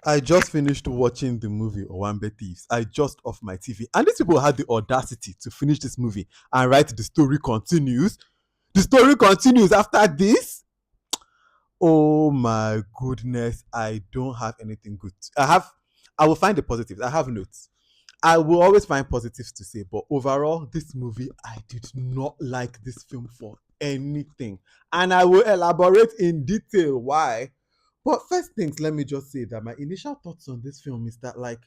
I just finished watching the movie Owambe Thieves. I just off my TV. And these people had the audacity to finish this movie and write the story continues. The story continues after this. Oh my goodness. I don't have anything good. I will find the positives. I have notes. I will always find positives to say, but overall, this movie, I did not like this film for anything. And I will elaborate in detail why. But first things, let me just say that my initial thoughts on this film is that, like,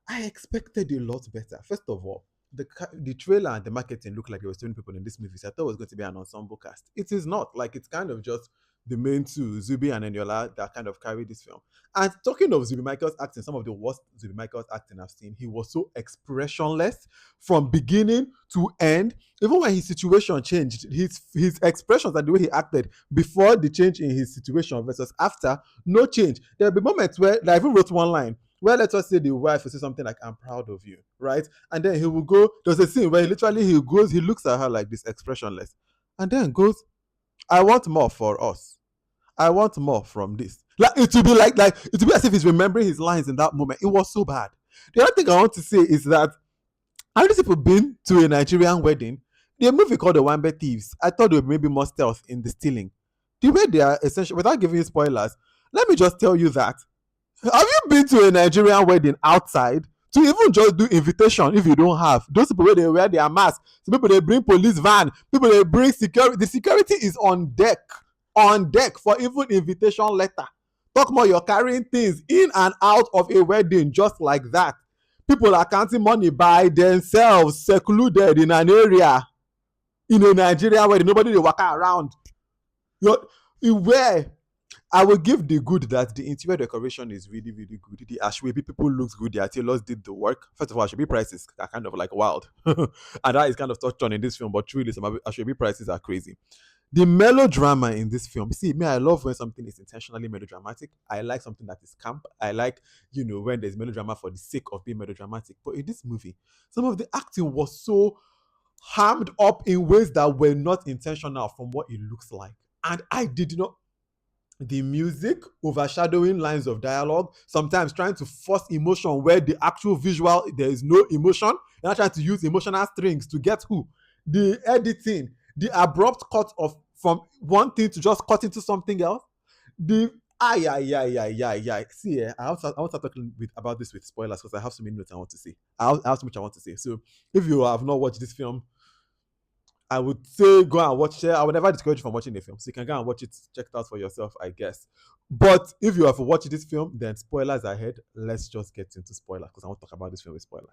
I expected a lot better. First of all, the trailer and the marketing looked like there were 20 people in this movie. So I thought it was going to be an ensemble cast. It is not. Like, it's kind of just the main two, Zubi and Eniola, that kind of carry this film. And talking of Zubby Michael's acting, some of the worst Zubby Michael's acting I've seen, he was so expressionless from beginning to end. Even when his situation changed, his expressions and the way he acted before the change in his situation versus after, no change. There'll be moments where, like, I even wrote one line where, let us say, the wife will say something like, I'm proud of you, right? And then he will go, there's a scene where he goes, he looks at her like this, expressionless, and then goes, I want more for us. I want more from this. Like, it would be like it would be as if he's remembering his lines in that moment. It was so bad. The other thing I want to say is that, have these people been to a Nigerian wedding? The movie called The Wambe Thieves. I thought there would maybe more stealth in the stealing. The way they are essentially, without giving you spoilers, let me just tell you that, have you been to a Nigerian wedding outside to even just do invitation if you don't have? Those people where they wear their mask, some people they bring police van, people they bring security. The security is on deck for even invitation letter. Talk more, you're carrying things in and out of a wedding just like that. People are counting money by themselves, secluded in an area in a Nigerian wedding. Nobody they walk around. Where I will give the good that the interior decoration is really, really good. The Ashwebi people looks good. The tailors did the work. First of all, Ashwebi prices are kind of like wild. And that is kind of touched on in this film, but truly, some Ashwebi prices are crazy. The melodrama in this film, see, me, I love when something is intentionally melodramatic. I like something that is camp. I like, when there's melodrama for the sake of being melodramatic. But in this movie, some of the acting was so hammed up in ways that were not intentional from what it looks like. And I did not, the music overshadowing lines of dialogue, sometimes trying to force emotion where the actual visual there is no emotion. You're not trying to use emotional strings to get who. The editing, the abrupt cut of from one thing to just cut into something else. The yeah. See, I want to talk about this with spoilers because I have so many notes I want to say. I have so much I want to say. So if you have not watched this film, I would say go and watch it. I would never discourage you from watching the film. So you can go and watch it, check it out for yourself, I guess. But if you have watched this film, then spoilers ahead. Let's just get into spoilers because I want to talk about this film with spoilers.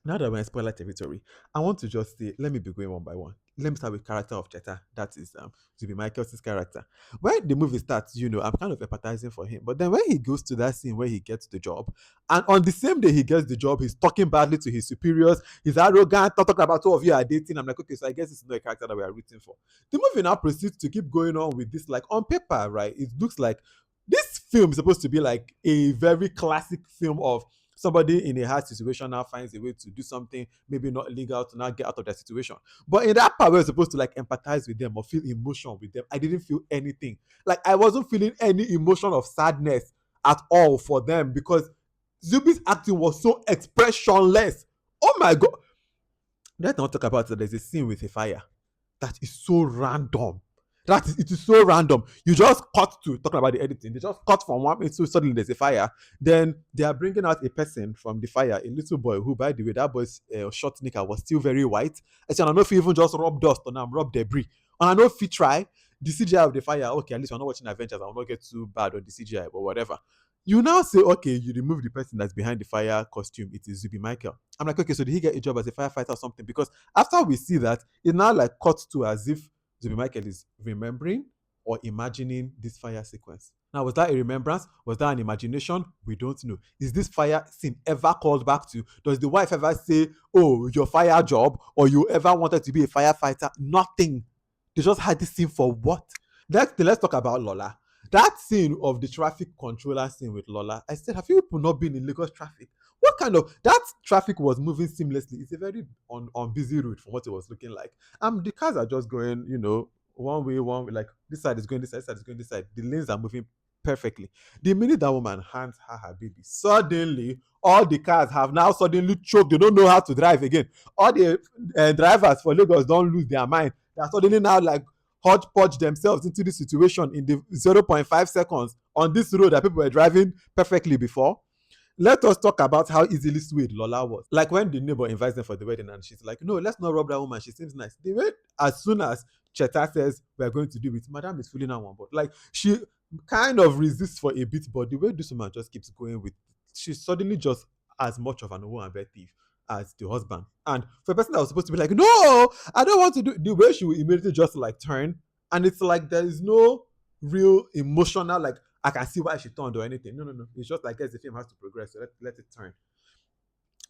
Now that we're in spoiler territory, I want to just say, let me be going one by one. Let me start with character of Cheta. That is Zubby Michael's character. When the movie starts, I'm kind of empathizing for him. But then when he goes to that scene where he gets the job, and on the same day he gets the job, he's talking badly to his superiors, he's arrogant, talking about two of you are dating. I'm like, okay, so I guess it's not a character that we are rooting for. The movie now proceeds to keep going on with this, like on paper, right? It looks like this film is supposed to be like a very classic film of somebody in a hard situation now finds a way to do something maybe not legal to now get out of that situation. But in that part where you're supposed to like empathize with them or feel emotion with them, I didn't feel anything. Like I wasn't feeling any emotion of sadness at all for them because Zubi's acting was so expressionless. Oh my god. Let's not talk about it. There's a scene with a fire that is so random. It is so random. You just cut to talking about the editing. They just cut from one minute to suddenly there's a fire. Then they are bringing out a person from the fire, a little boy who, by the way, that boy's short knicker was still very white. I said, I don't know if he even just rub dust on them, rub debris. And I know if he try the CGI of the fire. Okay, at least I'm not watching Avengers. I will not get too bad on the CGI, but whatever. You now say, okay, you remove the person that's behind the fire costume. It is Zubby Michael. I'm like, okay, so did he get a job as a firefighter or something? Because after we see that, it now like cuts to as if Zubby Michael is remembering or imagining this fire sequence. Now, was that a remembrance? Was that an imagination? We don't know. Is this fire scene ever called back to? Does the wife ever say, oh, your fire job, or you ever wanted to be a firefighter? Nothing. They just had this scene for what? Let's talk about Lola. That scene of the traffic controller scene with Lola, I said, have you people not been in Lagos traffic? What kind of that traffic was moving seamlessly? It's a very on busy route from what it was looking like. The cars are just going, one way, like this side is going this side is going this side. The lanes are moving perfectly. The minute that woman hands her baby, suddenly all the cars have now suddenly choked. They don't know how to drive again. All the drivers for Lagos don't lose their mind. They are suddenly now like hodgepodge themselves into this situation in the 0.5 seconds on this road that people were driving perfectly before. Let us talk about how easily swayed Lola was. Like when the neighbor invites them for the wedding and she's like, no, let's not rob that woman. She seems nice. The way as soon as Cheta says we're going to do it, Madam is feeling on one. But like she kind of resists for a bit, but the way this woman just keeps going with, she's suddenly just as much of an OWAMBE thief as the husband. And for a person that was supposed to be like, no, I don't want to do, the way she will immediately just like turn, and it's like there is no real emotional like I can see why she turned or anything. No, no, no. It's just like guess the film has to progress, so let it turn.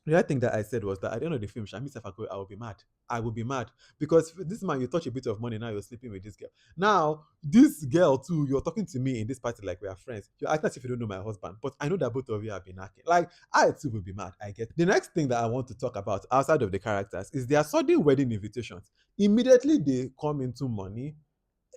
The other thing that I said was that at the end of the film, Shami Safako, I will be mad. I will be mad because this man, you touch a bit of money now. You're sleeping with this girl. Now this girl too. You're talking to me in this party like we are friends. You're acting as if you don't know my husband, but I know that both of you have been acting. Like I too will be mad. I get. The next thing that I want to talk about outside of the characters is their sudden wedding invitations. Immediately they come into money.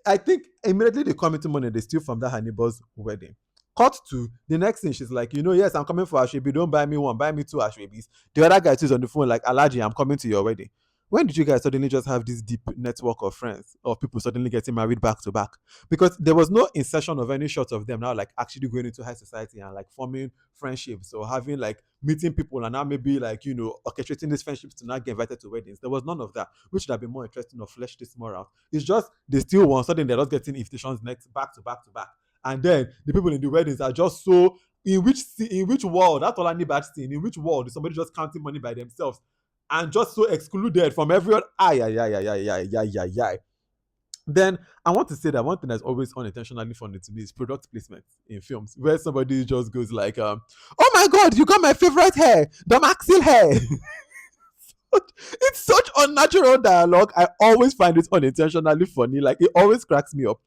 I think immediately they come into money, they steal from that her neighbor's wedding. Cut to the next thing, she's like, yes, I'm coming for Ashwebi. Don't buy me one, buy me two Ashwebis. The other guy too is on the phone, like, Alaji, I'm coming to your wedding. When did you guys suddenly just have this deep network of friends, of people suddenly getting married back to back? Because there was no insertion of any shots of them now, like actually going into high society and like forming friendships or having like meeting people and now maybe like, orchestrating these friendships to not get invited to weddings. There was none of that, which would have been more interesting or flesh this more out. It's just they still want suddenly they're just getting invitations next back to back to back. And then the people in the weddings are just so in which world that Olani bad thing, in which world is somebody just counting money by themselves and just so excluded from everyone. Ay, ay, ay, ay, ay, ay, ay, ay, ay. Then I want to say that one thing that's always unintentionally funny to me is product placement in films, where somebody just goes like, "Oh my God, you got my favorite hair, the Maxil hair." It's such unnatural dialogue. I always find it unintentionally funny. Like it always cracks me up.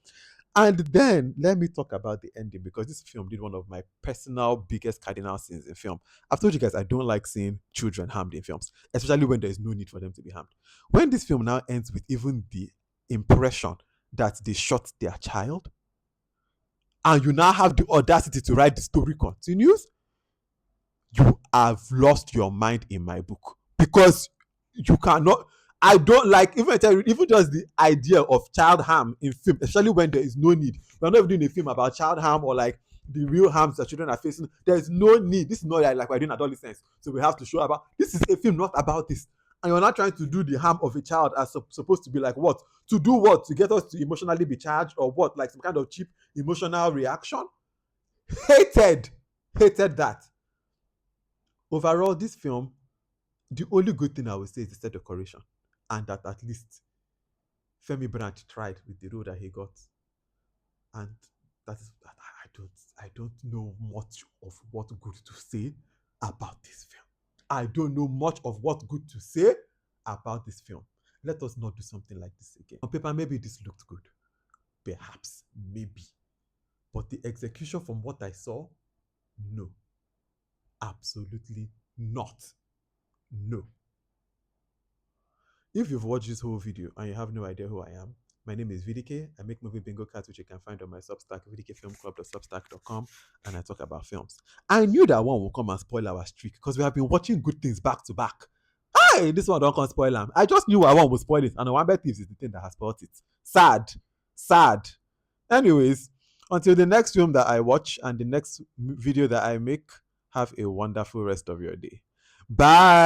And then let me talk about the ending because this film did one of my personal biggest cardinal sins in film. I've told you guys I don't like seeing children harmed in films, especially when there is no need for them to be harmed. When this film now ends with even the impression that they shot their child, and you now have the audacity to write the story continues, you have lost your mind in my book because you cannot. I don't like even even just the idea of child harm in film, especially when there is no need. We're not even doing a film about child harm or like the real harms that children are facing. There is no need. This is not like we're doing adolescence, so we have to show about. This is a film not about this, and you're not trying to do the harm of a child as supposed to be like what to do what to get us to emotionally be charged or what like some kind of cheap emotional reaction. Hated, hated that. Overall, this film, the only good thing I would say is the set decoration, and that at least Femi Branch tried with the role that he got, and that is that I don't know much of what good to say about this film. I don't know much of what good to say about this film. Let us not do something like this again. On paper, maybe this looked good, perhaps, maybe, but the execution from what I saw, no, absolutely not. No. If you've watched this whole video and you have no idea who I am, my name is VDK. I make movie bingo cards, which you can find on my Substack, vdkfilmclub.substack.com, and I talk about films. I knew that one will come and spoil our streak because we have been watching good things back to back. Hey, this one don't come spoil them. I just knew one will spoil it, and OWAMBE Thieves is the thing that has spoiled it. Sad. Sad. Anyways, until the next film that I watch and the next video that I make, have a wonderful rest of your day. Bye.